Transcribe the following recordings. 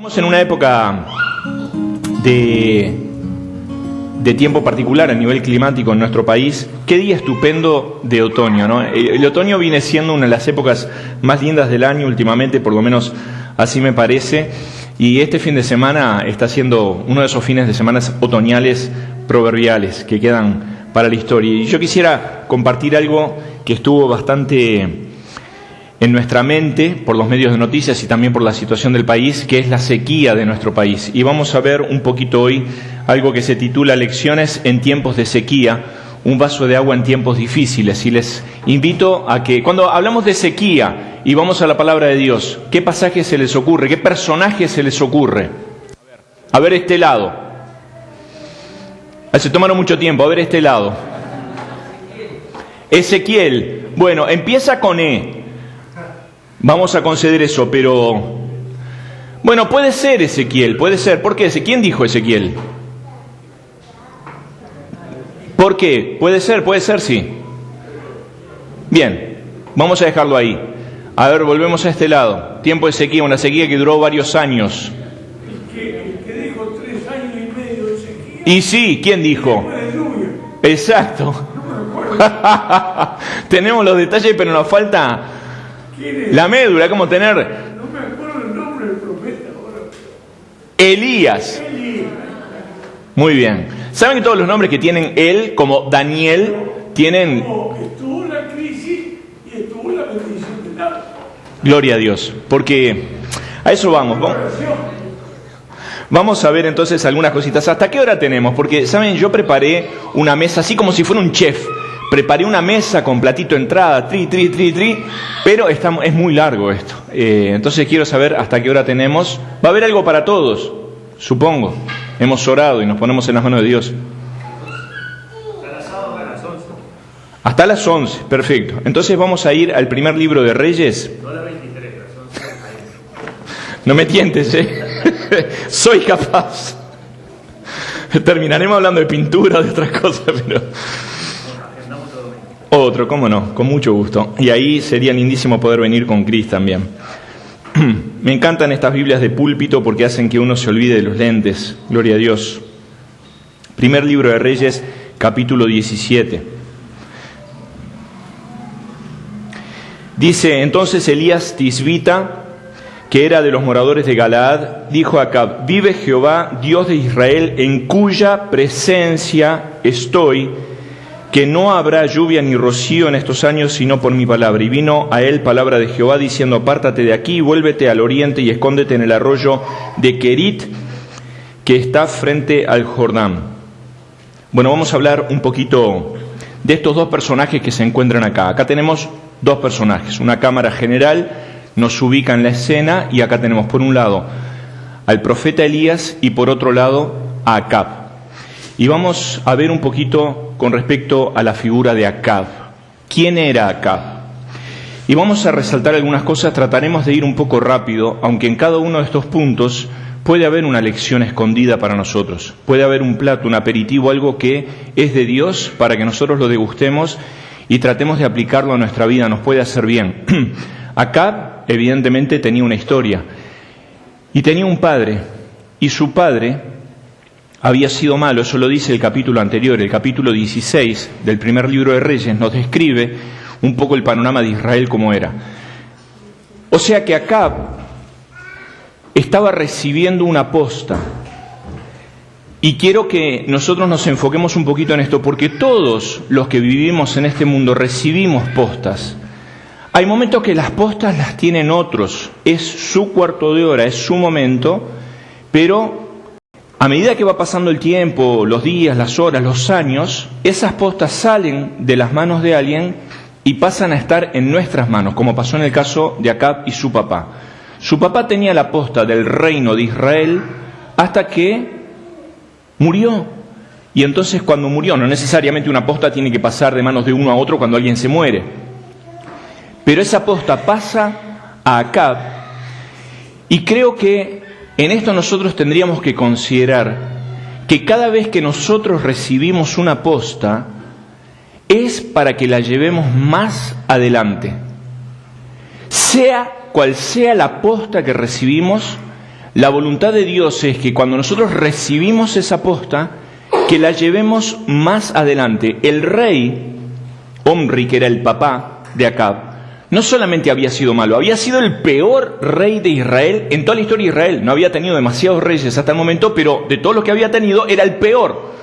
Estamos en una época de tiempo particular a nivel climático en nuestro país. Qué día estupendo de otoño, ¿no? El otoño viene siendo una de las épocas más lindas del año últimamente, por lo menos así me parece. Y este fin de semana está siendo uno de esos fines de semana otoñales proverbiales que quedan para la historia. Y yo quisiera compartir algo que estuvo bastante en nuestra mente por los medios de noticias y también por la situación del país, que es la sequía de nuestro país. Y vamos a ver un poquito hoy algo que se titula Lecciones en tiempos de sequía, un vaso de agua en tiempos difíciles. Y les invito a que cuando hablamos de sequía y vamos a la palabra de Dios, ¿qué pasaje se les ocurre? ¿Qué personaje se les ocurre? A ver este lado. Se tomaron mucho tiempo. A ver este lado. Ezequiel. Bueno, empieza con E. Vamos a conceder eso, pero... Bueno, puede ser Ezequiel, puede ser. ¿Por qué? ¿Quién dijo Ezequiel? ¿Por qué? Puede ser, sí. Bien, vamos a dejarlo ahí. A ver, volvemos a este lado. Tiempo de sequía, una sequía que duró varios años. El que dijo 3 años y medio de sequía. Y sí, ¿quién dijo? Exacto. Tenemos los detalles, pero nos falta la médula. ¿Cómo tener? No me acuerdo el nombre del profeta ahora. Elías. Muy bien. ¿Saben que todos los nombres que tienen él, como Daniel, tienen... Estuvo la crisis y estuvo la bendición del agua. Gloria a Dios, porque a eso vamos. Vamos a ver entonces algunas cositas. ¿Hasta qué hora tenemos? Porque, ¿saben? Yo preparé una mesa así como si fuera un chef. Preparé una mesa con platito de entrada, pero es muy largo esto. Entonces quiero saber hasta qué hora tenemos. Va a haber algo para todos, supongo. Hemos orado y nos ponemos en las manos de Dios. Hasta las 11, perfecto. Entonces vamos a ir al primer libro de Reyes. No la 23, las 11. No me tientes, Soy capaz. Terminaremos hablando de pintura, de otras cosas, pero... Otro, cómo no, con mucho gusto. Y ahí sería lindísimo poder venir con Cris también. Me encantan estas Biblias de púlpito porque hacen que uno se olvide de los lentes. Gloria a Dios. Primer libro de Reyes, capítulo 17. Dice, entonces Elías Tisbita, que era de los moradores de Galaad, dijo a Acab, vive Jehová, Dios de Israel, en cuya presencia estoy, que no habrá lluvia ni rocío en estos años, sino por mi palabra. Y vino a él palabra de Jehová, diciendo, apártate de aquí, vuélvete al oriente y escóndete en el arroyo de Querit, que está frente al Jordán. Bueno, vamos a hablar un poquito de estos dos personajes que se encuentran acá. Acá tenemos dos personajes. Una cámara general nos ubica en la escena, y acá tenemos por un lado al profeta Elías y por otro lado a Acab. Y vamos a ver un poquito con respecto a la figura de Acab. ¿Quién era Acab? Y vamos a resaltar algunas cosas, trataremos de ir un poco rápido, aunque en cada uno de estos puntos puede haber una lección escondida para nosotros. Puede haber un plato, un aperitivo, algo que es de Dios para que nosotros lo degustemos y tratemos de aplicarlo a nuestra vida, nos puede hacer bien. Acab, evidentemente, tenía una historia y tenía un padre, y su padre había sido malo. Eso lo dice el capítulo anterior, el capítulo 16 del primer libro de Reyes, nos describe un poco el panorama de Israel como era. O sea que Acab estaba recibiendo una posta. Y quiero que nosotros nos enfoquemos un poquito en esto, porque todos los que vivimos en este mundo recibimos postas. Hay momentos que las postas las tienen otros, es su cuarto de hora, es su momento, pero a medida que va pasando el tiempo, los días, las horas, los años, esas postas salen de las manos de alguien y pasan a estar en nuestras manos, como pasó en el caso de Acab y su papá. Su papá tenía la posta del reino de Israel hasta que murió. Y entonces cuando murió, no necesariamente una posta tiene que pasar de manos de uno a otro cuando alguien se muere, pero esa posta pasa a Acab, y creo que en esto nosotros tendríamos que considerar que cada vez que nosotros recibimos una posta es para que la llevemos más adelante. Sea cual sea la posta que recibimos, La voluntad de Dios es que cuando nosotros recibimos esa posta, que la llevemos más adelante. El rey Omri, que era el papá de Acab, no solamente había sido malo, había sido el peor rey de Israel en toda la historia de Israel. No había tenido demasiados reyes hasta el momento, pero de todos los que había tenido era el peor.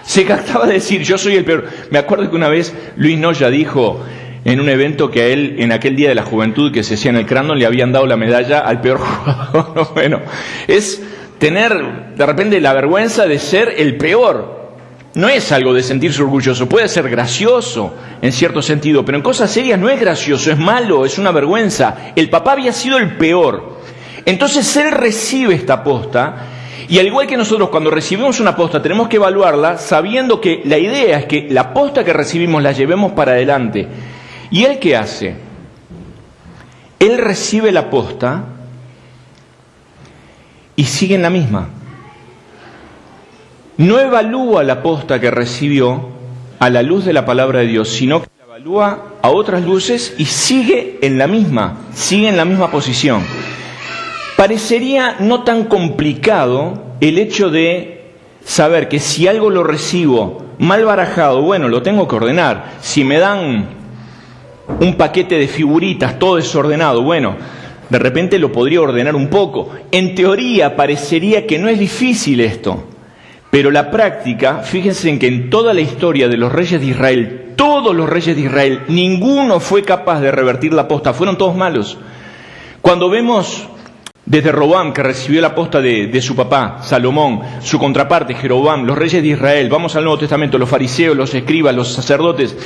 Se jactaba de decir, yo soy el peor. Me acuerdo que una vez Luis Noya dijo en un evento que a él, en aquel día de la juventud que se hacía en el Crandon, le habían dado la medalla al peor jugador. Bueno, es tener de repente la vergüenza de ser el peor. No es algo de sentirse orgulloso, puede ser gracioso en cierto sentido, pero en cosas serias no es gracioso, es malo, es una vergüenza. El papá había sido el peor. Entonces él recibe esta posta, y al igual que nosotros cuando recibimos una posta tenemos que evaluarla sabiendo que la idea es que la posta que recibimos la llevemos para adelante. ¿Y él qué hace? Él recibe la posta y sigue en la misma. No evalúa la posta que recibió a la luz de la palabra de Dios, sino que la evalúa a otras luces y sigue en la misma posición. Parecería no tan complicado el hecho de saber que si algo lo recibo mal barajado, bueno, lo tengo que ordenar. Si me dan un paquete de figuritas todo desordenado, bueno, de repente lo podría ordenar un poco. En teoría parecería que no es difícil esto. Pero la práctica, fíjense en que en toda la historia de los reyes de Israel, todos los reyes de Israel, ninguno fue capaz de revertir la posta, fueron todos malos. Cuando vemos desde Robam, que recibió la posta de su papá, Salomón, su contraparte, Jeroboam, los reyes de Israel, vamos al Nuevo Testamento, los fariseos, los escribas, los sacerdotes,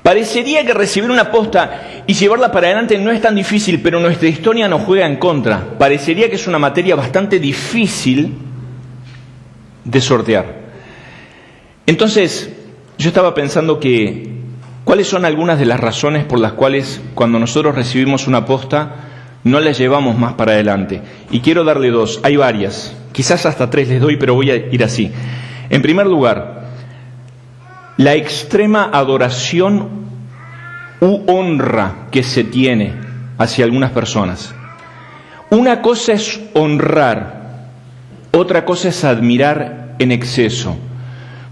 parecería que recibir una posta y llevarla para adelante no es tan difícil, pero nuestra historia nos juega en contra. Parecería que es una materia bastante difícil de sortear. Entonces, yo estaba pensando que cuáles son algunas de las razones por las cuales cuando nosotros recibimos una posta no la llevamos más para adelante. Y quiero darle dos, hay varias, quizás hasta tres les doy, pero voy a ir así. En primer lugar, la extrema adoración u honra que se tiene hacia algunas personas. Una cosa es honrar, otra cosa es admirar en exceso.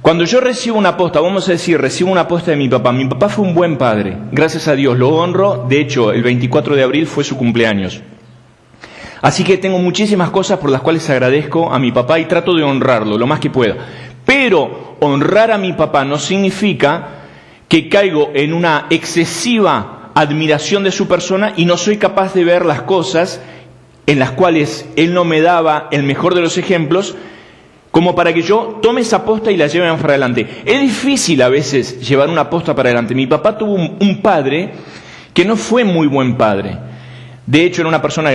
Cuando yo recibo una posta, vamos a decir, recibo una posta de mi papá. Mi papá fue un buen padre, gracias a Dios, lo honro. De hecho, el 24 de abril fue su cumpleaños. Así que tengo muchísimas cosas por las cuales agradezco a mi papá y trato de honrarlo lo más que pueda. Pero honrar a mi papá no significa que caigo en una excesiva admiración de su persona y no soy capaz de ver las cosas en las cuales él no me daba el mejor de los ejemplos, como para que yo tome esa posta y la lleve más para adelante. Es difícil a veces llevar una posta para adelante. Mi papá tuvo un padre que no fue muy buen padre. De hecho, era una persona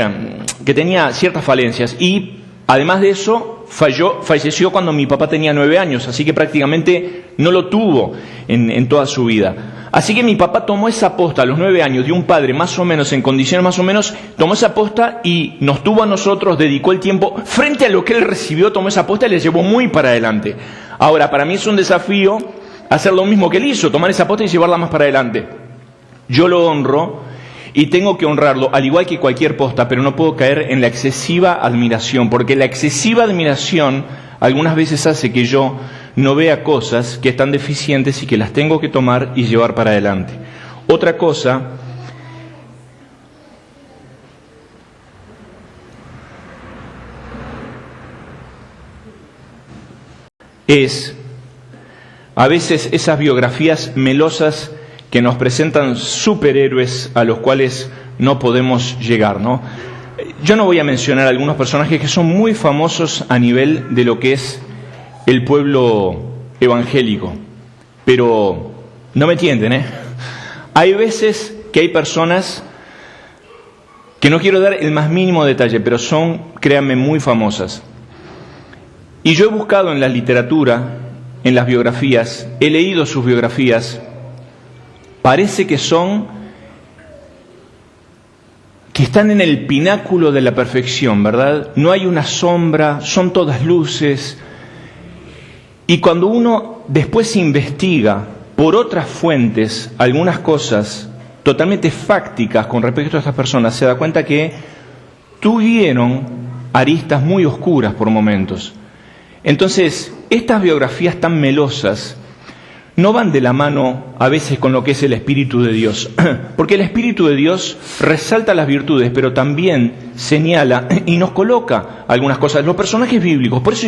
que tenía ciertas falencias y, además de eso, falleció cuando mi papá tenía 9 años, así que prácticamente no lo tuvo en toda su vida. Así que mi papá tomó esa posta a los 9 años de un padre más o menos, en condiciones más o menos, tomó esa posta y nos tuvo a nosotros, dedicó el tiempo, frente a lo que él recibió, tomó esa posta y le llevó muy para adelante. Ahora, para mí es un desafío hacer lo mismo que él hizo, tomar esa posta y llevarla más para adelante. Yo lo honro y tengo que honrarlo, al igual que cualquier posta, pero no puedo caer en la excesiva admiración, porque la excesiva admiración algunas veces hace que yo no vea cosas que están deficientes y que las tengo que tomar y llevar para adelante. Otra cosa es a veces esas biografías melosas que nos presentan superhéroes a los cuales no podemos llegar, ¿no? Yo no voy a mencionar algunos personajes que son muy famosos a nivel de lo que es el pueblo evangélico, pero no me entienden, ¿eh? Hay veces que hay personas que no quiero dar el más mínimo detalle, pero son, créanme, muy famosas. Y yo he buscado en la literatura, en las biografías, he leído sus biografías, parece que están en el pináculo de la perfección, ¿verdad? No hay una sombra, son todas luces. Y cuando uno después investiga por otras fuentes algunas cosas totalmente fácticas con respecto a estas personas, se da cuenta que tuvieron aristas muy oscuras por momentos. Entonces, estas biografías tan melosas no van de la mano a veces con lo que es el Espíritu de Dios, porque el Espíritu de Dios resalta las virtudes, pero también señala y nos coloca algunas cosas, los personajes bíblicos. Por eso,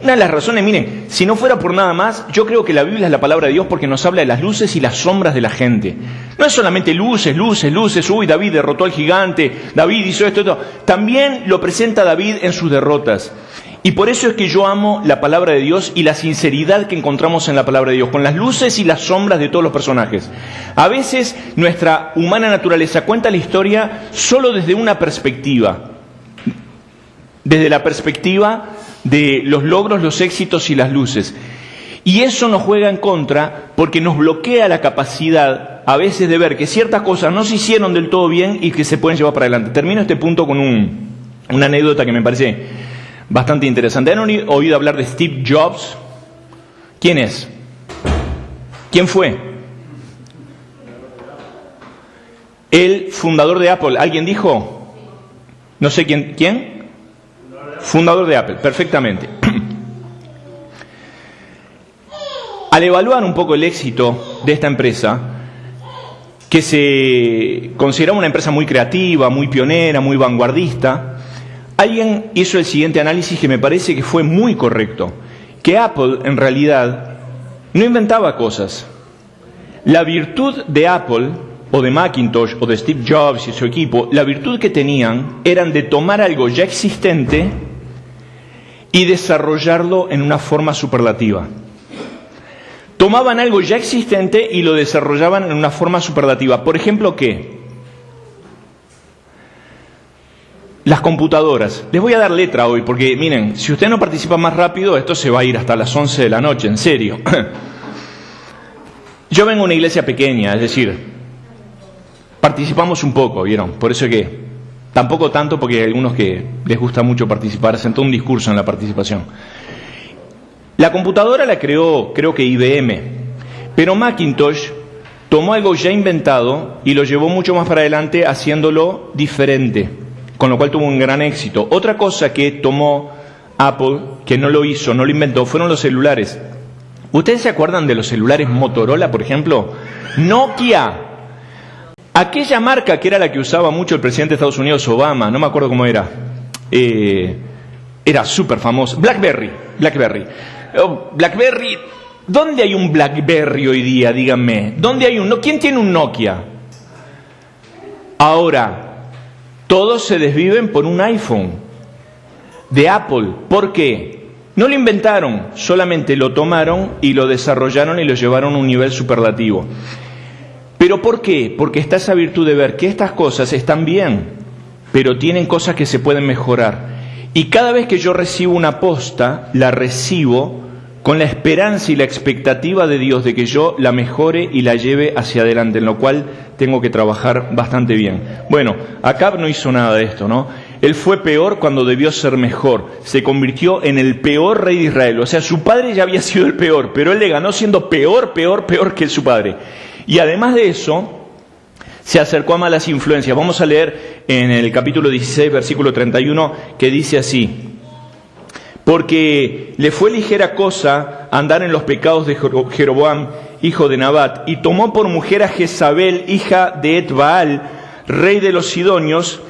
una de las razones, miren, si no fuera por nada más, yo creo que la Biblia es la palabra de Dios porque nos habla de las luces y las sombras de la gente. No es solamente luces, luces, luces, uy, David derrotó al gigante, David hizo esto. También lo presenta David en sus derrotas. Y por eso es que yo amo la palabra de Dios y la sinceridad que encontramos en la palabra de Dios, con las luces y las sombras de todos los personajes. A veces nuestra humana naturaleza cuenta la historia solo desde una perspectiva, desde la perspectiva de los logros, los éxitos y las luces. Y eso nos juega en contra porque nos bloquea la capacidad a veces de ver que ciertas cosas no se hicieron del todo bien y que se pueden llevar para adelante. Termino este punto con una anécdota que me parece bastante interesante. ¿Han oído hablar de Steve Jobs? ¿Quién es? ¿Quién fue? El fundador de Apple. ¿Alguien dijo? No sé quién. ¿Quién? Fundador de Apple, perfectamente. Al evaluar un poco el éxito de esta empresa, que se consideraba una empresa muy creativa, muy pionera, muy vanguardista, alguien hizo el siguiente análisis que me parece que fue muy correcto, que Apple en realidad no inventaba cosas. La virtud de Apple, o de Macintosh, o de Steve Jobs y su equipo, la virtud que tenían eran de tomar algo ya existente y desarrollarlo en una forma superlativa. Tomaban algo ya existente y lo desarrollaban en una forma superlativa. Por ejemplo, ¿qué? Las computadoras. Les voy a dar letra hoy, porque miren, si usted no participa más rápido, esto se va a ir hasta las 11 de la noche, en serio. Yo vengo a una iglesia pequeña, es decir, participamos un poco, ¿vieron? Por eso que, tampoco tanto, porque hay algunos que les gusta mucho participar, hacen todo un discurso en la participación. La computadora la creó, creo que IBM, pero Macintosh tomó algo ya inventado y lo llevó mucho más para adelante haciéndolo diferente, con lo cual tuvo un gran éxito. Otra cosa que tomó Apple, que no lo hizo, no lo inventó, fueron los celulares. ¿Ustedes se acuerdan de los celulares Motorola, por ejemplo? Nokia, aquella marca que era la que usaba mucho el presidente de Estados Unidos, Obama, no me acuerdo cómo era. Era súper famoso. BlackBerry. BlackBerry, ¿dónde hay un BlackBerry hoy día? Díganme. ¿Dónde hay un? ¿Quién tiene un Nokia? Ahora, todos se desviven por un iPhone de Apple. ¿Por qué? No lo inventaron, solamente lo tomaron y lo desarrollaron y lo llevaron a un nivel superlativo. ¿Pero por qué? Porque está esa virtud de ver que estas cosas están bien, pero tienen cosas que se pueden mejorar. Y cada vez que yo recibo una posta, la recibo con la esperanza y la expectativa de Dios de que yo la mejore y la lleve hacia adelante, en lo cual tengo que trabajar bastante bien. Bueno, Acab no hizo nada de esto, ¿no? Él fue peor cuando debió ser mejor. Se convirtió en el peor rey de Israel. O sea, su padre ya había sido el peor, pero él le ganó siendo peor que su padre. Y además de eso, se acercó a malas influencias. Vamos a leer en el capítulo 16, versículo 31, que dice así: porque le fue ligera cosa andar en los pecados de Jeroboam, hijo de Nabat, y tomó por mujer a Jezabel, hija de Et-Baal, rey de los Sidonios,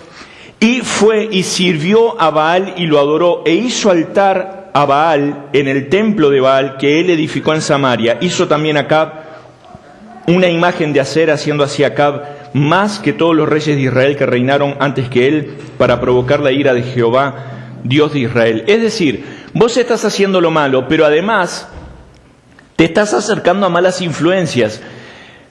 y fue y sirvió a Baal y lo adoró, e hizo altar a Baal en el templo de Baal que él edificó en Samaria. Hizo también Acab una imagen de acera, haciendo así Acab más que todos los reyes de Israel que reinaron antes que él, para provocar la ira de Jehová, Dios de Israel. Es decir, vos estás haciendo lo malo, pero además te estás acercando a malas influencias.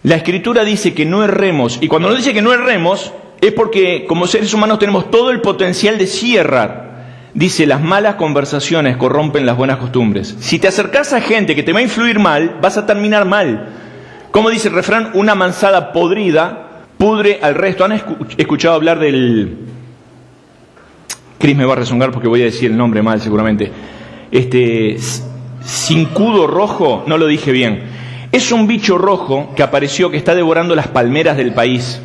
La Escritura dice que no erremos, y cuando nos dice que no erremos, es porque como seres humanos tenemos todo el potencial de sí errar. Dice, las malas conversaciones corrompen las buenas costumbres. Si te acercas a gente que te va a influir mal, vas a terminar mal. Como dice el refrán, una manzana podrida pudre al resto. ¿Han escuchado hablar del... Cris me va a rezongar porque voy a decir el nombre mal seguramente. Cincudo rojo, no lo dije bien. Es un bicho rojo que apareció, que está devorando las palmeras del país.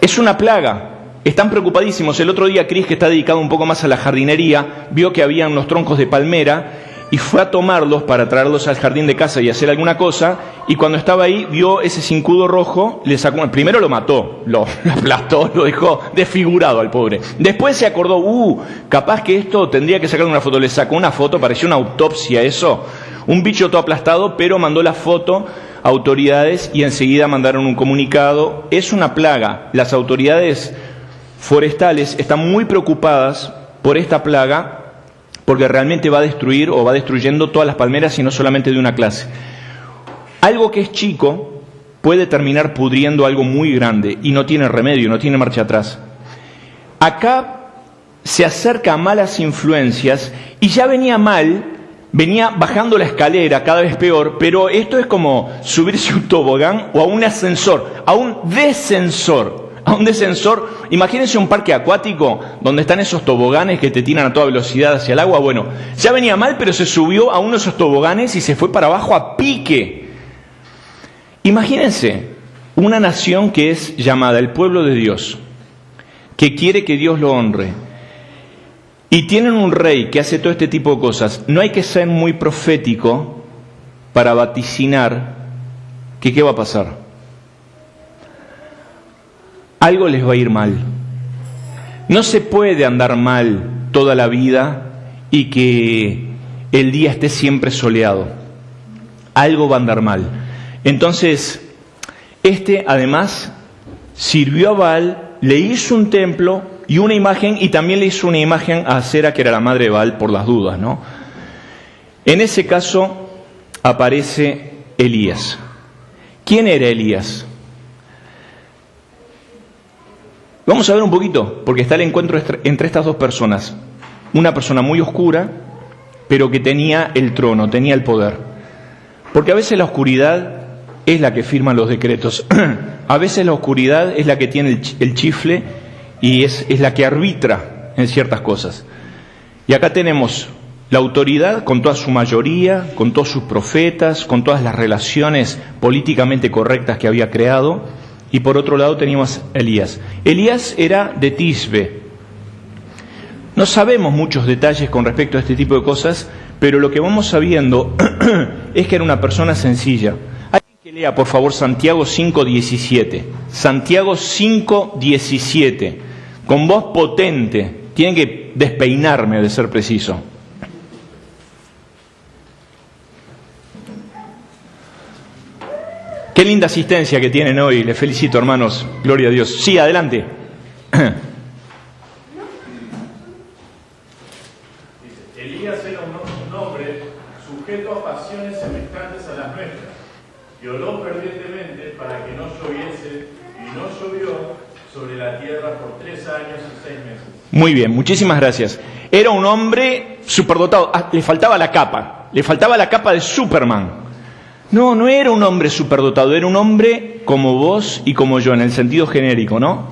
Es una plaga. Están preocupadísimos. El otro día Cris, que está dedicado un poco más a la jardinería, vio que había unos troncos de palmera y fue a tomarlos para traerlos al jardín de casa y hacer alguna cosa, y cuando estaba ahí vio ese zincudo rojo, le sacó, primero lo mató, lo aplastó, lo dejó desfigurado al pobre. Después se acordó, capaz que esto tendría que sacar una foto, le sacó una foto, parecía una autopsia eso, un bicho todo aplastado, pero mandó la foto a autoridades y enseguida mandaron un comunicado. Es una plaga. Las autoridades forestales están muy preocupadas por esta plaga, porque realmente va a destruir o va destruyendo todas las palmeras y no solamente de una clase. Algo que es chico puede terminar pudriendo algo muy grande y no tiene remedio, no tiene marcha atrás. Acá se acerca a malas influencias y ya venía mal, venía bajando la escalera cada vez peor, pero esto es como subirse a un tobogán o a un ascensor, a un descensor. Imagínense un parque acuático donde están esos toboganes que te tiran a toda velocidad hacia el agua. Bueno, ya venía mal, pero se subió a uno de esos toboganes y se fue para abajo a pique. Imagínense una nación que es llamada el pueblo de Dios, que quiere que Dios lo honre, y tienen un rey que hace todo este tipo de cosas. No hay que ser muy profético para vaticinar que qué va a pasar. Algo les va a ir mal. No se puede andar mal toda la vida y que el día esté siempre soleado. Algo va a andar mal. Entonces, además sirvió a Baal, le hizo un templo y una imagen, y también le hizo una imagen a Acera, que era la madre de Baal, por las dudas, ¿no? En ese caso aparece Elías. ¿Quién era Elías? Vamos a ver un poquito, porque está el encuentro entre estas dos personas. Una persona muy oscura, pero que tenía el trono, tenía el poder. Porque a veces la oscuridad es la que firma los decretos. A veces la oscuridad es la que tiene el chifle y es la que arbitra en ciertas cosas. Y acá tenemos la autoridad con toda su mayoría, con todos sus profetas, con todas las relaciones políticamente correctas que había creado. Y por otro lado teníamos a Elías. Elías era de Tisbe. No sabemos muchos detalles con respecto a este tipo de cosas, pero lo que vamos sabiendo es que era una persona sencilla. Alguien que lea, por favor, Santiago 5:17. Santiago 5:17. Con voz potente. Tienen que despeinarme, de ser preciso. Qué linda asistencia que tienen hoy, les felicito, hermanos, gloria a Dios. Sí, adelante. Dice, Elías era un hombre sujeto a pasiones semejantes a las nuestras, y oró fervientemente para que no lloviese, y no llovió sobre la tierra por 3 años y 6 meses. Muy bien, muchísimas gracias. Era un hombre superdotado, le faltaba la capa de Superman. No era un hombre superdotado, era un hombre como vos y como yo, en el sentido genérico, ¿no?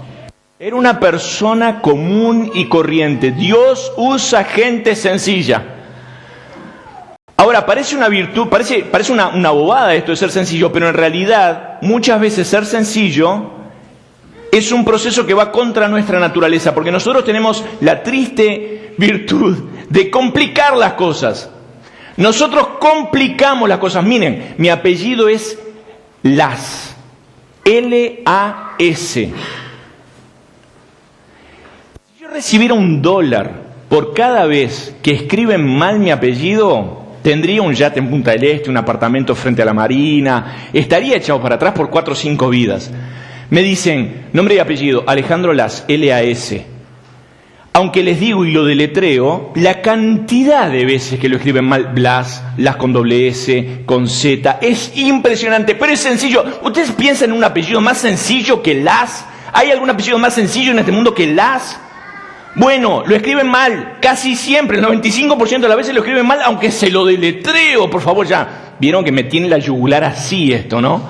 Era una persona común y corriente. Dios usa gente sencilla. Ahora, parece una virtud, parece una bobada esto de ser sencillo, pero en realidad, muchas veces ser sencillo es un proceso que va contra nuestra naturaleza, porque nosotros tenemos la triste virtud de complicar las cosas. Nosotros complicamos las cosas. Miren, mi apellido es Las. L-A-S. Si yo recibiera $1 por cada vez que escriben mal mi apellido, tendría un yate en Punta del Este, un apartamento frente a la marina, estaría echado para atrás por 4 o 5 vidas. Me dicen, nombre y apellido, Alejandro Las, L-A-S. Aunque les digo y lo deletreo, la cantidad de veces que lo escriben mal, Blas, Las con doble S, con Z, es impresionante, pero es sencillo. ¿Ustedes piensan en un apellido más sencillo que Las? ¿Hay algún apellido más sencillo en este mundo que Las? Bueno, lo escriben mal, casi siempre, el 95% de las veces lo escriben mal, aunque se lo deletreo, por favor, ya. Vieron que me tiene la yugular así esto, ¿no?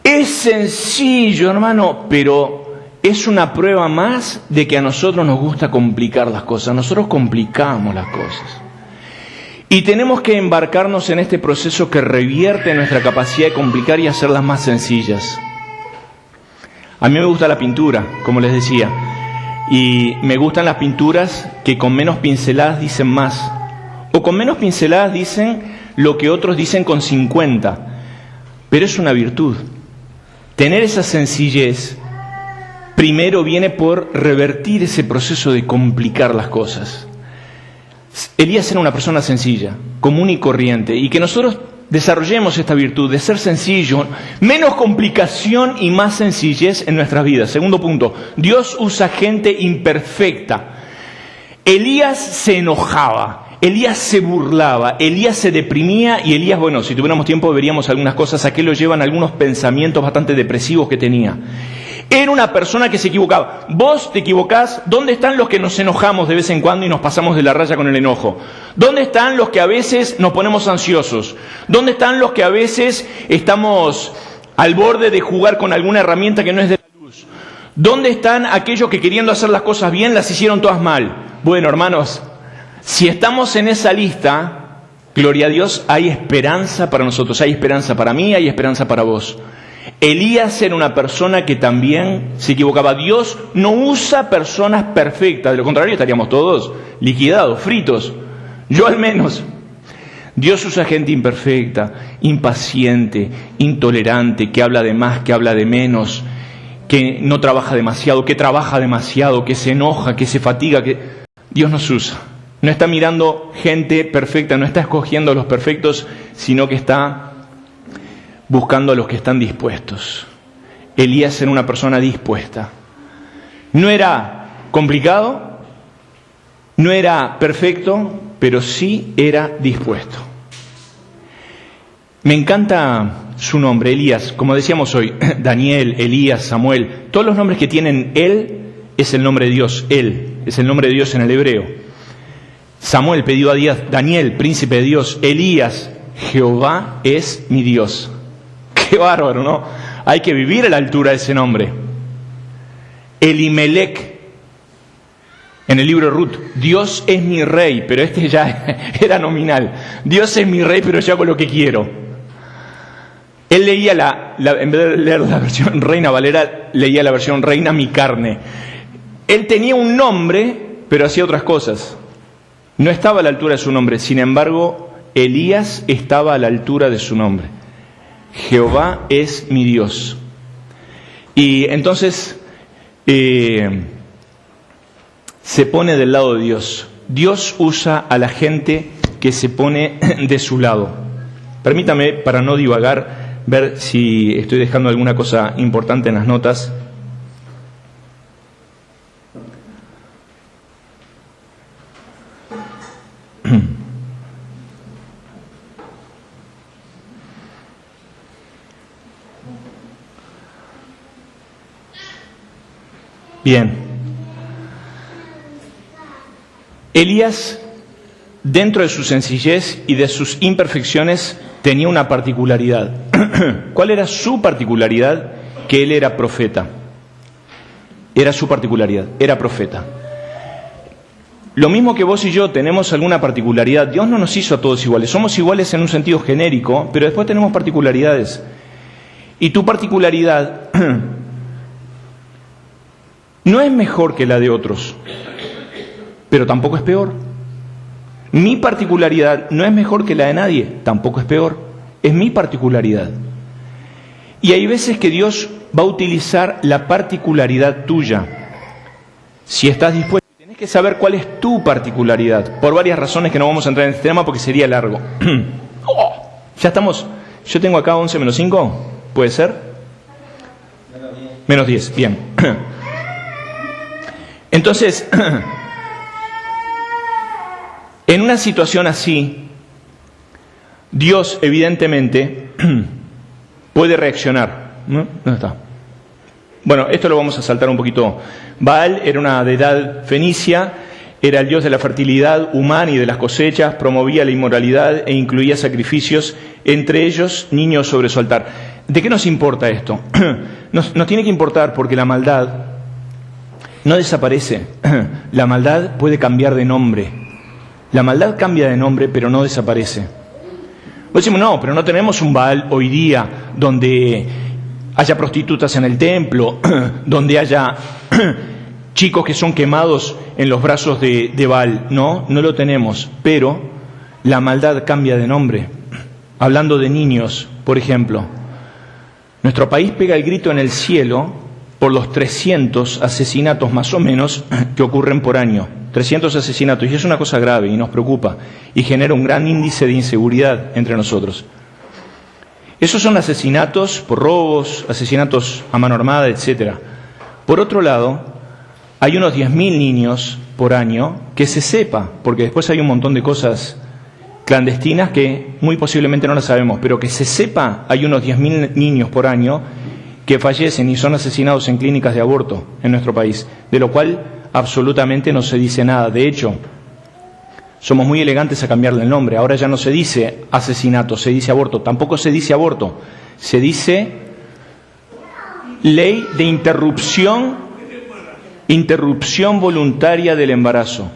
Es sencillo, hermano, pero es una prueba más de que a nosotros nos gusta complicar las cosas. Nosotros complicamos las cosas. Y tenemos que embarcarnos en este proceso que revierte nuestra capacidad de complicar y hacerlas más sencillas. A mí me gusta la pintura, como les decía, y me gustan las pinturas que con menos pinceladas dicen más, o con menos pinceladas dicen lo que otros dicen con 50, pero es una virtud. Tener esa sencillez primero viene por revertir ese proceso de complicar las cosas. Elías era una persona sencilla, común y corriente, y que nosotros desarrollemos esta virtud de ser sencillo, menos complicación y más sencillez en nuestras vidas. Segundo punto, Dios usa gente imperfecta. Elías se enojaba, Elías se burlaba, Elías se deprimía y Elías, bueno, si tuviéramos tiempo veríamos algunas cosas a qué lo llevan algunos pensamientos bastante depresivos que tenía. Era una persona que se equivocaba. Vos te equivocás. ¿Dónde están los que nos enojamos de vez en cuando y nos pasamos de la raya con el enojo? ¿Dónde están los que a veces nos ponemos ansiosos? ¿Dónde están los que a veces estamos al borde de jugar con alguna herramienta que no es de la luz? ¿Dónde están aquellos que queriendo hacer las cosas bien las hicieron todas mal? Bueno, hermanos, si estamos en esa lista, gloria a Dios, hay esperanza para nosotros. Hay esperanza para mí, hay esperanza para vos. Elías era una persona que también se equivocaba. Dios no usa personas perfectas, de lo contrario estaríamos todos liquidados, fritos. Yo al menos. Dios usa gente imperfecta, impaciente, intolerante, que habla de más, que habla de menos, que no trabaja demasiado, que trabaja demasiado, que se enoja, que se fatiga. Dios nos usa. No está mirando gente perfecta, no está escogiendo a los perfectos, sino que está buscando a los que están dispuestos. Elías era una persona dispuesta. No era complicado, no era perfecto, pero sí era dispuesto. Me encanta su nombre, Elías. Como decíamos hoy, Daniel, Elías, Samuel, todos los nombres que tienen él es el nombre de Dios. Él es el nombre de Dios en el hebreo. Samuel pidió a Dios, Daniel, príncipe de Dios. Elías, Jehová es mi Dios. Qué bárbaro, ¿no? Hay que vivir a la altura de ese nombre. Elimelec, en el libro de Ruth, Dios es mi rey, pero este ya era nominal. Dios es mi rey, pero yo hago lo que quiero. Él leía en vez de leer la versión Reina Valera, leía la versión Reina mi carne. Él tenía un nombre, pero hacía otras cosas. No estaba a la altura de su nombre, sin embargo, Elías estaba a la altura de su nombre. Jehová es mi Dios. Y entonces se pone del lado de Dios. Dios usa a la gente que se pone de su lado. Permítame, para no divagar, ver si estoy dejando alguna cosa importante en las notas. Bien. Elías, dentro de su sencillez y de sus imperfecciones, tenía una particularidad. ¿Cuál era su particularidad? Que él era profeta. Era su particularidad, era profeta. Lo mismo que vos y yo tenemos alguna particularidad. Dios no nos hizo a todos iguales. Somos iguales en un sentido genérico, pero después tenemos particularidades. Y tu particularidad no es mejor que la de otros, pero tampoco es peor. Mi particularidad no es mejor que la de nadie, tampoco es peor. Es mi particularidad. Y hay veces que Dios va a utilizar la particularidad tuya. Si estás dispuesto, tenés que saber cuál es tu particularidad, por varias razones que no vamos a entrar en este tema porque sería largo. Ya estamos, yo tengo acá 11 menos 5, ¿puede ser? Menos 10, bien. Entonces, en una situación así, Dios evidentemente puede reaccionar. ¿No? ¿Dónde está? Bueno, esto lo vamos a saltar un poquito. Baal era una deidad fenicia, era el dios de la fertilidad humana y de las cosechas, promovía la inmoralidad e incluía sacrificios, entre ellos niños sobre su altar. ¿De qué nos importa esto? Nos tiene que importar porque la maldad no desaparece. La maldad puede cambiar de nombre. La maldad cambia de nombre, pero no desaparece. Decimos, no, pero no tenemos un Baal hoy día donde haya prostitutas en el templo, donde haya chicos que son quemados en los brazos de Baal. No lo tenemos, pero la maldad cambia de nombre. Hablando de niños, por ejemplo, nuestro país pega el grito en el cielo por los 300 asesinatos más o menos que ocurren por año. 300 asesinatos, y es una cosa grave y nos preocupa y genera un gran índice de inseguridad entre nosotros. Esos son asesinatos por robos, asesinatos a mano armada, etc. Por otro lado, hay unos 10.000 niños por año que se sepa, porque después hay un montón de cosas clandestinas que muy posiblemente no las sabemos, pero que se sepa, hay unos 10.000 niños por año que fallecen y son asesinados en clínicas de aborto en nuestro país, de lo cual absolutamente no se dice nada. De hecho, somos muy elegantes a cambiarle el nombre. Ahora ya no se dice asesinato, se dice aborto. Tampoco se dice aborto, se dice ley de interrupción voluntaria del embarazo.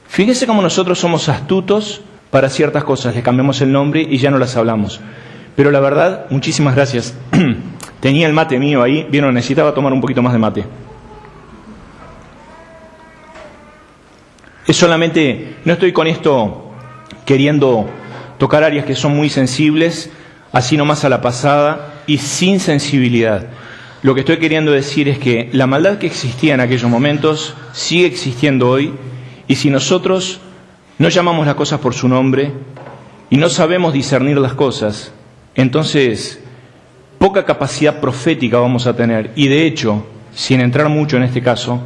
Fíjese cómo nosotros somos astutos para ciertas cosas, le cambiamos el nombre y ya no las hablamos. Pero la verdad, muchísimas gracias. Tenía el mate mío ahí, vieron, necesitaba tomar un poquito más de mate. Es solamente, no estoy con esto queriendo tocar áreas que son muy sensibles, así nomás a la pasada y sin sensibilidad. Lo que estoy queriendo decir es que la maldad que existía en aquellos momentos sigue existiendo hoy, y si nosotros no llamamos las cosas por su nombre y no sabemos discernir las cosas, entonces poca capacidad profética vamos a tener. Y de hecho, sin entrar mucho en este caso,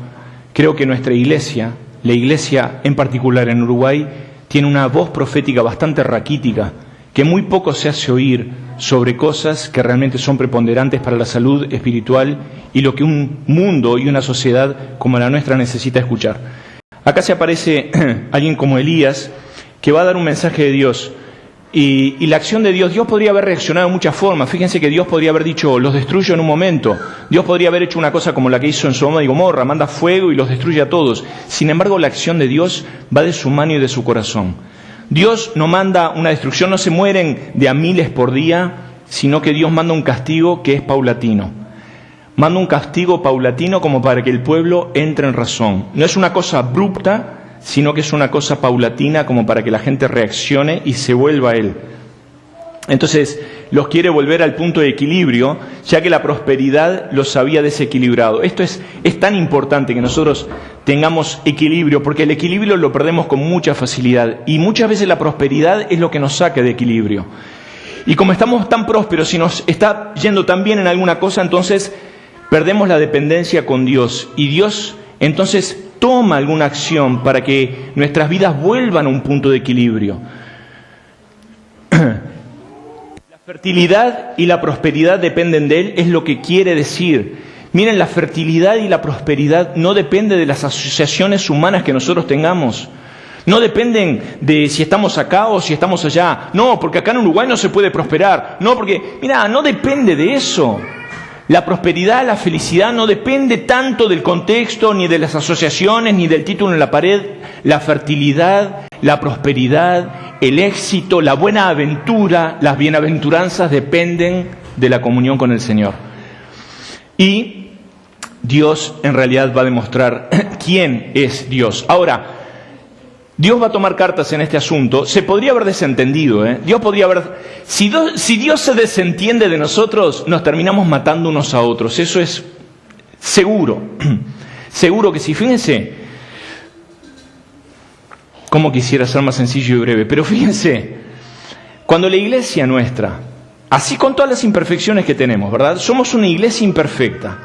creo que nuestra iglesia, la iglesia en particular en Uruguay, tiene una voz profética bastante raquítica, que muy poco se hace oír sobre cosas que realmente son preponderantes para la salud espiritual y lo que un mundo y una sociedad como la nuestra necesita escuchar. Acá se aparece alguien como Elías, que va a dar un mensaje de Dios. Y la acción de Dios podría haber reaccionado de muchas formas. Fíjense que Dios podría haber dicho, los destruyo en un momento. Dios podría haber hecho una cosa como la que hizo en Sodoma y Gomorra, manda fuego y los destruye a todos. Sin embargo, la acción de Dios va de su mano y de su corazón. Dios no manda una destrucción, no se mueren de a miles por día, sino que Dios manda un castigo que es paulatino. Manda un castigo paulatino como para que el pueblo entre en razón. No es una cosa abrupta, sino que es una cosa paulatina como para que la gente reaccione y se vuelva a Él. Entonces, los quiere volver al punto de equilibrio, ya que la prosperidad los había desequilibrado. Esto es tan importante que nosotros tengamos equilibrio, porque el equilibrio lo perdemos con mucha facilidad, y muchas veces la prosperidad es lo que nos saca de equilibrio. Y como estamos tan prósperos y nos está yendo tan bien en alguna cosa, entonces perdemos la dependencia con Dios, y Dios entonces toma alguna acción para que nuestras vidas vuelvan a un punto de equilibrio. La fertilidad y la prosperidad dependen de Él, es lo que quiere decir. Miren, la fertilidad y la prosperidad no dependen de las asociaciones humanas que nosotros tengamos. No dependen de si estamos acá o si estamos allá. No, porque acá en Uruguay no se puede prosperar. No, porque, mira, no depende de eso. La prosperidad, la felicidad no depende tanto del contexto, ni de las asociaciones, ni del título en la pared. La fertilidad, la prosperidad, el éxito, la buena aventura, las bienaventuranzas dependen de la comunión con el Señor. Y Dios en realidad va a demostrar quién es Dios. Ahora, Dios va a tomar cartas en este asunto. Se podría haber desentendido, Dios podría haber... Si Dios se desentiende de nosotros, nos terminamos matando unos a otros. Eso es seguro. Seguro que sí. Fíjense, cómo quisiera ser más sencillo y breve, pero fíjense, cuando la iglesia nuestra, así con todas las imperfecciones que tenemos, ¿verdad? Somos una iglesia imperfecta.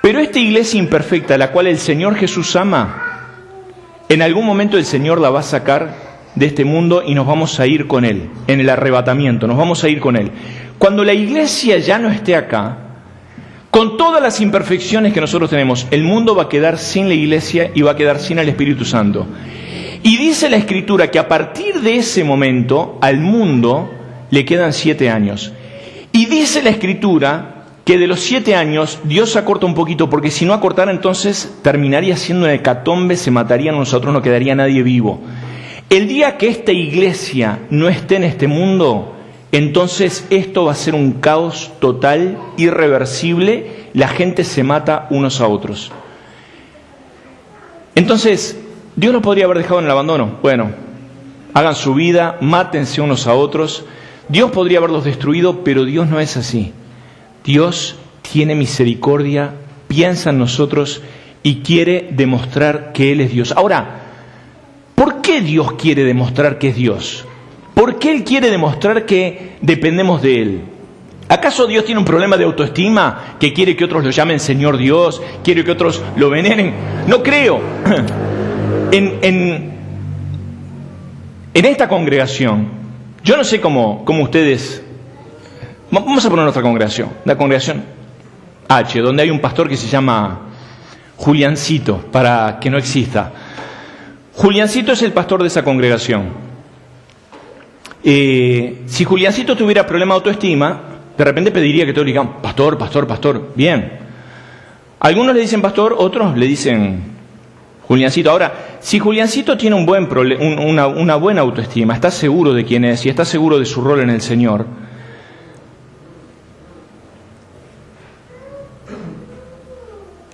Pero esta iglesia imperfecta, la cual el Señor Jesús ama, en algún momento el Señor la va a sacar de este mundo y nos vamos a ir con Él, en el arrebatamiento, nos vamos a ir con Él. Cuando la iglesia ya no esté acá, con todas las imperfecciones que nosotros tenemos, el mundo va a quedar sin la iglesia y va a quedar sin el Espíritu Santo. Y dice la Escritura que a partir de ese momento al mundo le quedan 7 años. Y dice la Escritura que de los 7 años Dios acorta un poquito, porque si no acortara entonces terminaría siendo una hecatombe, se matarían nosotros, no quedaría nadie vivo. El día que esta iglesia no esté en este mundo, entonces esto va a ser un caos total, irreversible, la gente se mata unos a otros. Entonces, Dios los podría haber dejado en el abandono. Bueno, hagan su vida, mátense unos a otros. Dios podría haberlos destruido, pero Dios no es así. Dios tiene misericordia, piensa en nosotros y quiere demostrar que Él es Dios. Ahora, ¿por qué Dios quiere demostrar que es Dios? ¿Por qué Él quiere demostrar que dependemos de Él? ¿Acaso Dios tiene un problema de autoestima que quiere que otros lo llamen Señor Dios? ¿Quiere que otros lo veneren? No creo. En esta congregación, yo no sé cómo ustedes... Vamos a poner nuestra congregación, la congregación H, donde hay un pastor que se llama Juliancito, para que no exista. Juliancito es el pastor de esa congregación. Si Juliancito tuviera problema de autoestima, de repente pediría que todos le digan, pastor, pastor, pastor. Bien. Algunos le dicen pastor, otros le dicen Juliancito. Ahora, si Juliancito tiene una buena autoestima, está seguro de quién es y está seguro de su rol en el Señor,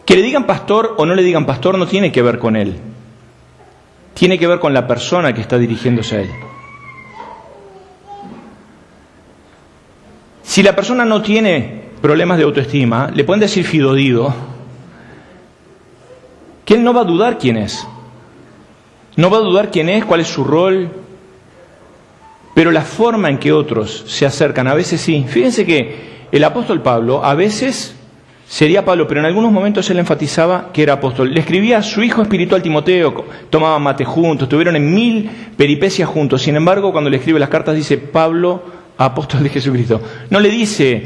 que le digan pastor o no le digan pastor no tiene que ver con él. Tiene que ver con la persona que está dirigiéndose a él. Si la persona no tiene problemas de autoestima, le pueden decir Fidodido, que él no va a dudar quién es. No va a dudar quién es, cuál es su rol. Pero la forma en que otros se acercan, a veces sí. Fíjense que el apóstol Pablo, a veces sería Pablo, pero en algunos momentos él enfatizaba que era apóstol. Le escribía a su hijo espiritual Timoteo, tomaban mate juntos, estuvieron en 1000 peripecias juntos. Sin embargo, cuando le escribe las cartas dice Pablo, apóstol de Jesucristo. No le dice,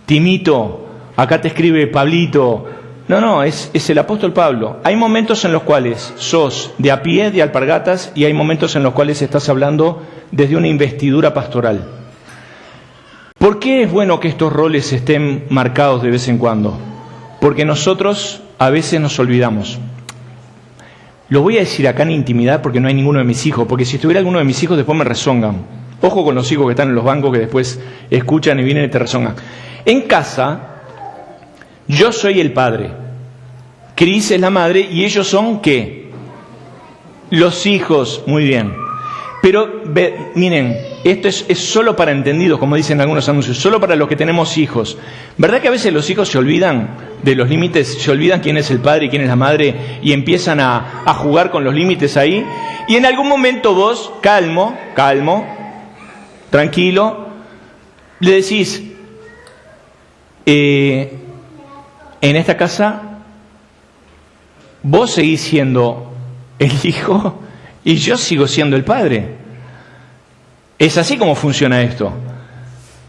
Timito, acá te escribe Pablito. No, es el apóstol Pablo. Hay momentos en los cuales sos de a pie, de alpargatas, y hay momentos en los cuales estás hablando desde una investidura pastoral. ¿Por qué es bueno que estos roles estén marcados de vez en cuando? Porque nosotros a veces nos olvidamos. Lo voy a decir acá en intimidad porque no hay ninguno de mis hijos, porque si estuviera alguno de mis hijos después me rezongan. Ojo con los hijos que están en los bancos que después escuchan y vienen y te rezongan. En casa, yo soy el padre, Cris es la madre y ellos son ¿qué? Los hijos, muy bien. Pero miren, esto es solo para entendidos, como dicen algunos anuncios, solo para los que tenemos hijos. ¿Verdad que a veces los hijos se olvidan de los límites, se olvidan quién es el padre y quién es la madre y empiezan a jugar con los límites ahí? Y en algún momento vos, calmo, tranquilo, le decís, en esta casa vos seguís siendo el hijo y yo sigo siendo el padre. Es así como funciona esto.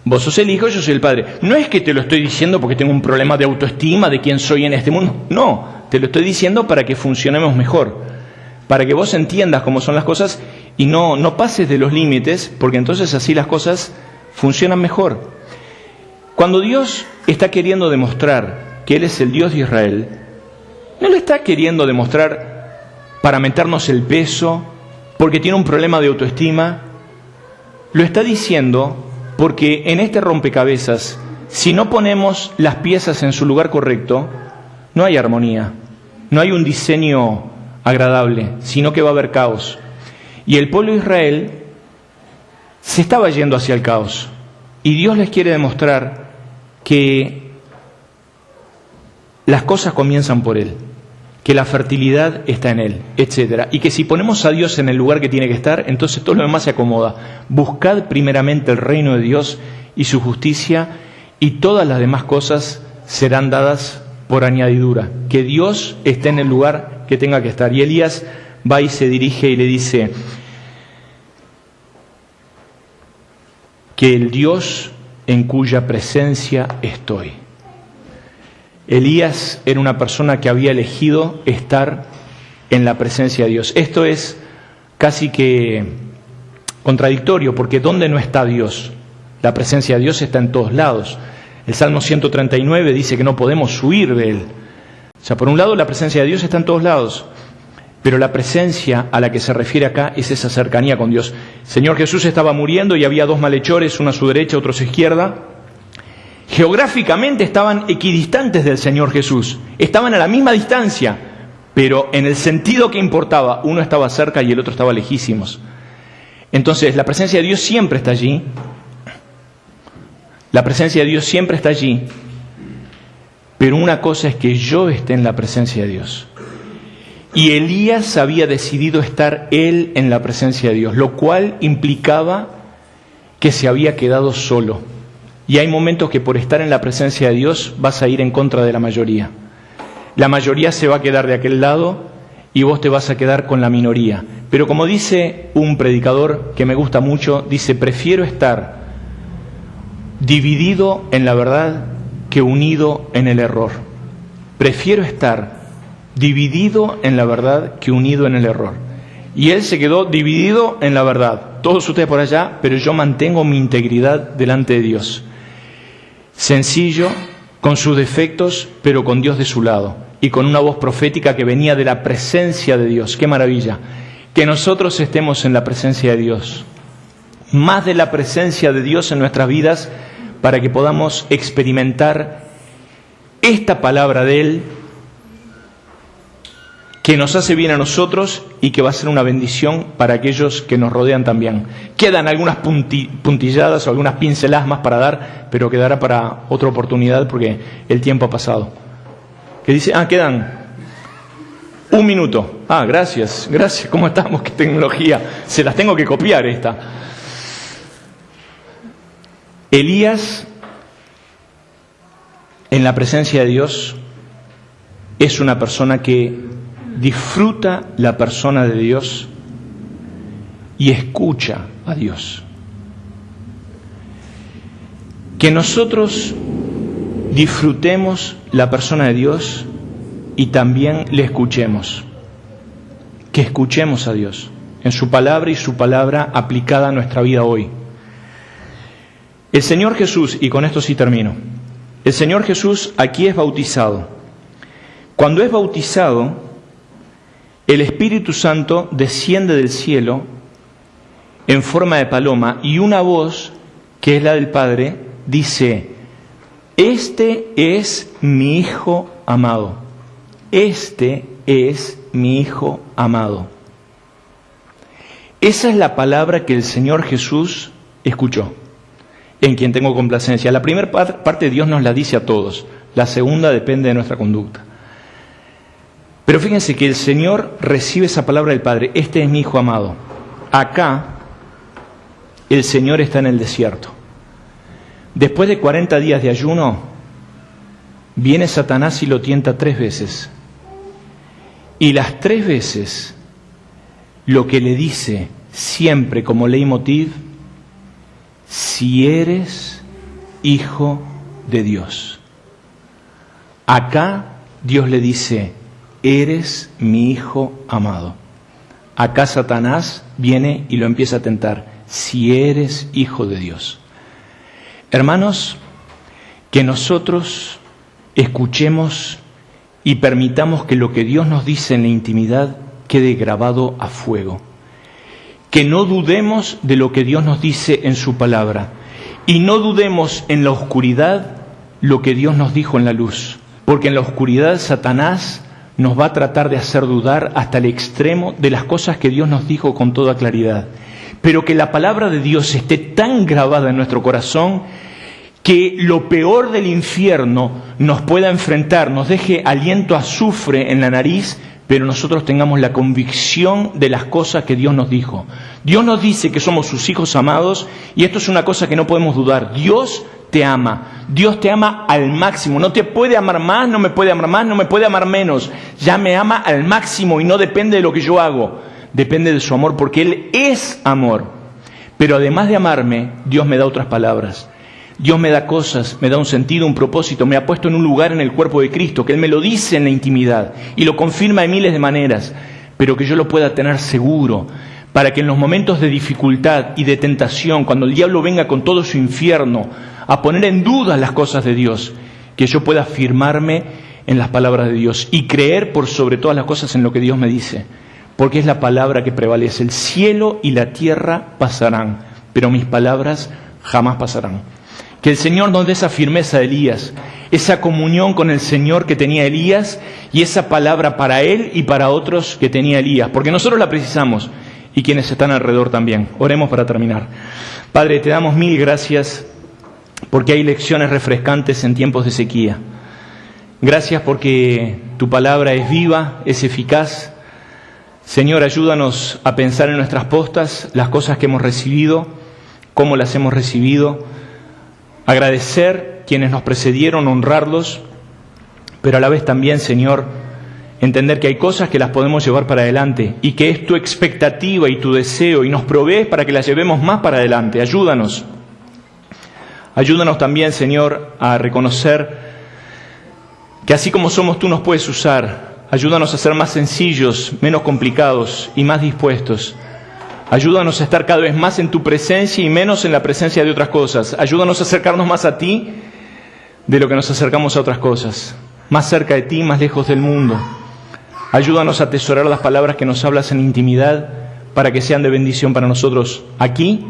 Vos sos el hijo, yo soy el padre. No es que te lo estoy diciendo porque tengo un problema de autoestima de quién soy en este mundo. No, te lo estoy diciendo para que funcionemos mejor. Para que vos entiendas cómo son las cosas y no pases de los límites, porque entonces así las cosas funcionan mejor. Cuando Dios está queriendo demostrar que Él es el Dios de Israel, no lo está queriendo demostrar para meternos el peso, porque tiene un problema de autoestima. Lo está diciendo porque en este rompecabezas, si no ponemos las piezas en su lugar correcto, no hay armonía, no hay un diseño agradable, sino que va a haber caos. Y el pueblo de Israel se estaba yendo hacia el caos. Y Dios les quiere demostrar que las cosas comienzan por Él, que la fertilidad está en Él, etcétera, y que si ponemos a Dios en el lugar que tiene que estar, entonces todo lo demás se acomoda. Buscad primeramente el reino de Dios y su justicia, y todas las demás cosas serán dadas por añadidura. Que Dios esté en el lugar que tenga que estar. Y Elías va y se dirige y le dice que el Dios en cuya presencia estoy. Elías era una persona que había elegido estar en la presencia de Dios. Esto es casi que contradictorio, porque ¿dónde no está Dios? La presencia de Dios está en todos lados. El Salmo 139 dice que no podemos huir de Él. O sea, por un lado la presencia de Dios está en todos lados. Pero la presencia a la que se refiere acá es esa cercanía con Dios. El Señor Jesús estaba muriendo y había dos malhechores, uno a su derecha, otro a su izquierda. Geográficamente estaban equidistantes del Señor Jesús, estaban a la misma distancia, pero en el sentido que importaba, uno estaba cerca y el otro estaba lejísimos. Entonces, la presencia de Dios siempre está allí. La presencia de Dios siempre está allí. Pero una cosa es que yo esté en la presencia de Dios. Y Elías había decidido estar él en la presencia de Dios, lo cual implicaba que se había quedado solo. Y hay momentos que por estar en la presencia de Dios vas a ir en contra de la mayoría. La mayoría se va a quedar de aquel lado y vos te vas a quedar con la minoría. Pero como dice un predicador que me gusta mucho, dice: prefiero estar dividido en la verdad que unido en el error. Prefiero estar dividido en la verdad que unido en el error. Y él se quedó dividido en la verdad. Todos ustedes por allá, pero yo mantengo mi integridad delante de Dios. Sencillo, con sus defectos, pero con Dios de su lado. Y con una voz profética que venía de la presencia de Dios. ¡Qué maravilla! Que nosotros estemos en la presencia de Dios. Más de la presencia de Dios en nuestras vidas, para que podamos experimentar esta palabra de Él, que nos hace bien a nosotros y que va a ser una bendición para aquellos que nos rodean también. Quedan algunas puntilladas o algunas pinceladas más para dar, pero quedará para otra oportunidad porque el tiempo ha pasado. ¿Qué dice? Quedan 1 minuto. Gracias. ¿Cómo estamos? ¿Qué tecnología? Se las tengo que copiar esta. Elías, en la presencia de Dios, es una persona que disfruta la persona de Dios y escucha a Dios. Que nosotros disfrutemos la persona de Dios y también le escuchemos. Que escuchemos a Dios en su palabra y su palabra aplicada a nuestra vida hoy. El Señor Jesús, y con esto sí termino, el Señor Jesús aquí es bautizado. Cuando es bautizado, el Espíritu Santo desciende del cielo en forma de paloma y una voz, que es la del Padre, dice: este es mi Hijo amado. Este es mi Hijo amado. Esa es la palabra que el Señor Jesús escuchó, en quien tengo complacencia. La primera parte Dios nos la dice a todos, la segunda depende de nuestra conducta. Pero fíjense que el Señor recibe esa palabra del Padre: este es mi Hijo amado. Acá el Señor está en el desierto. Después de 40 días de ayuno, viene Satanás y lo tienta 3 veces. Y las 3 veces lo que le dice siempre como leitmotiv: si eres hijo de Dios. Acá Dios le dice: eres mi Hijo amado. Acá Satanás viene y lo empieza a tentar: si eres hijo de Dios. Hermanos, que nosotros escuchemos y permitamos que lo que Dios nos dice en la intimidad quede grabado a fuego. Que no dudemos de lo que Dios nos dice en su palabra. Y no dudemos en la oscuridad lo que Dios nos dijo en la luz. Porque en la oscuridad Satanás nos va a tratar de hacer dudar hasta el extremo de las cosas que Dios nos dijo con toda claridad. Pero que la palabra de Dios esté tan grabada en nuestro corazón que lo peor del infierno nos pueda enfrentar, nos deje aliento a azufre en la nariz, pero nosotros tengamos la convicción de las cosas que Dios nos dijo. Dios nos dice que somos sus hijos amados, y esto es una cosa que no podemos dudar. Dios te ama al máximo. No te puede amar más, no me puede amar más, no me puede amar menos. Ya me ama al máximo y no depende de lo que yo hago. Depende de su amor, porque Él es amor. Pero además de amarme, Dios me da otras palabras. Dios me da cosas, me da un sentido, un propósito, me ha puesto en un lugar en el cuerpo de Cristo, que Él me lo dice en la intimidad y lo confirma de miles de maneras, pero que yo lo pueda tener seguro, para que en los momentos de dificultad y de tentación, cuando el diablo venga con todo su infierno a poner en duda las cosas de Dios, que yo pueda afirmarme en las palabras de Dios y creer por sobre todas las cosas en lo que Dios me dice. porque es la palabra que prevalece. El cielo y la tierra pasarán, pero mis palabras jamás pasarán. Que el Señor nos dé esa firmeza de Elías, esa comunión con el Señor que tenía Elías y esa palabra para él y para otros que tenía Elías, porque nosotros la precisamos y quienes están alrededor también. Oremos para terminar. Padre, te damos mil gracias porque hay lecciones refrescantes en tiempos de sequía. Gracias porque tu palabra es viva, es eficaz. Señor, ayúdanos a pensar en nuestras postas, las cosas que hemos recibido, cómo las hemos recibido, agradecer quienes nos precedieron, honrarlos, pero a la vez también, Señor, entender que hay cosas que las podemos llevar para adelante y que es tu expectativa y tu deseo y nos provees para que las llevemos más para adelante. Ayúdanos. Ayúdanos también, Señor, a reconocer que así como somos tú nos puedes usar. Ayúdanos a ser más sencillos, menos complicados y más dispuestos. Ayúdanos a estar cada vez más en tu presencia y menos en la presencia de otras cosas. Ayúdanos a acercarnos más a ti de lo que nos acercamos a otras cosas. Más cerca de ti, más lejos del mundo. Ayúdanos a atesorar las palabras que nos hablas en intimidad para que sean de bendición para nosotros aquí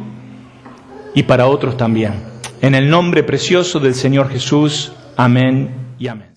y para otros también. En el nombre precioso del Señor Jesús. Amén y amén.